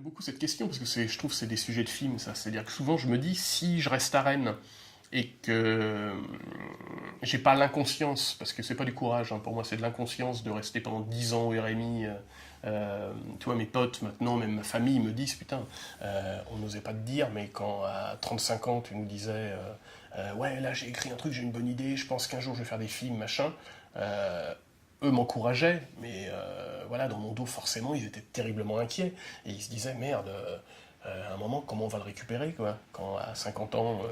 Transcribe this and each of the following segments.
J'aime beaucoup cette question parce que je trouve que c'est des sujets de film, ça. C'est-à-dire que souvent je me dis, si je reste à Rennes et que j'ai pas l'inconscience, parce que c'est pas du courage, hein, pour moi c'est de l'inconscience de rester pendant 10 ans au RMI. Tu vois, mes potes maintenant, même ma famille me disent, putain, on n'osait pas te dire, mais quand à 35 ans tu nous disais, ouais, là j'ai écrit un truc, j'ai une bonne idée, je pense qu'un jour je vais faire des films, machin. euh, Eux m'encourageaient, mais voilà, dans mon dos, forcément, ils étaient terriblement inquiets. Et ils se disaient, merde, à un moment, comment on va le récupérer, quoi? Quand à 50 ans,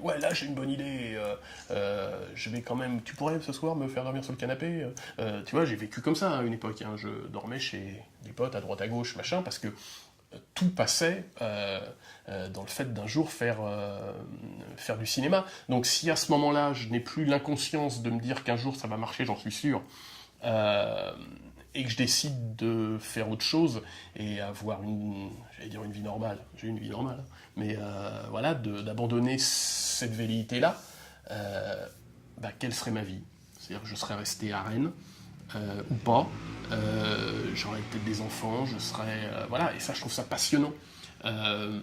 ouais, là, j'ai une bonne idée, je vais quand même, tu pourrais ce soir me faire dormir sur le canapé? Tu vois, j'ai vécu comme ça à une époque, hein. Je dormais chez des potes à droite à gauche, machin, parce que tout passait dans le fait d'un jour faire du cinéma. Donc si à ce moment-là, je n'ai plus l'inconscience de me dire qu'un jour ça va marcher, j'en suis sûr, euh, et que je décide de faire autre chose et avoir j'allais dire une vie normale, j'ai une vie normale, mais voilà, d'abandonner cette velléité-là, bah, quelle serait ma vie? C'est-à-dire que je serais resté à Rennes, ou pas. J'aurais peut-être des enfants, je serais. Voilà, et ça, je trouve ça passionnant. Euh,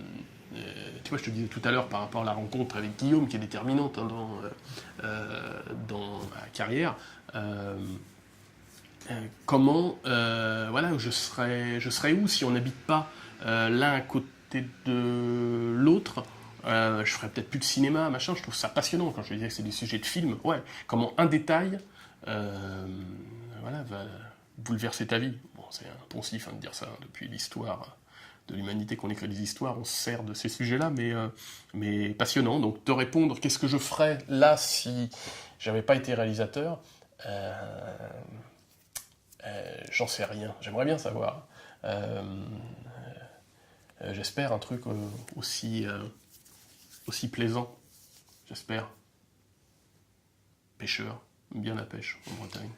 Tu vois, je te disais tout à l'heure par rapport à la rencontre avec Guillaume, qui est déterminante, hein, dans ma carrière. Comment, voilà, je serais où si on n'habite pas l'un à côté de l'autre? Je ferais peut-être plus de cinéma, machin. Je trouve ça passionnant quand je disais que c'est des sujets de film. Ouais, comment un détail, voilà, va bouleverser ta vie. Bon, c'est un poncif, hein, de dire ça, hein. Depuis l'histoire de l'humanité qu'on écrit des histoires, on se sert de ces sujets-là, mais passionnant. Donc te répondre, qu'est-ce que je ferais là si j'avais pas été réalisateur? euh, J'en sais rien. J'aimerais bien savoir. Euh, J'espère un truc aussi plaisant. J'espère. Pêcheur. Bien la pêche en Bretagne.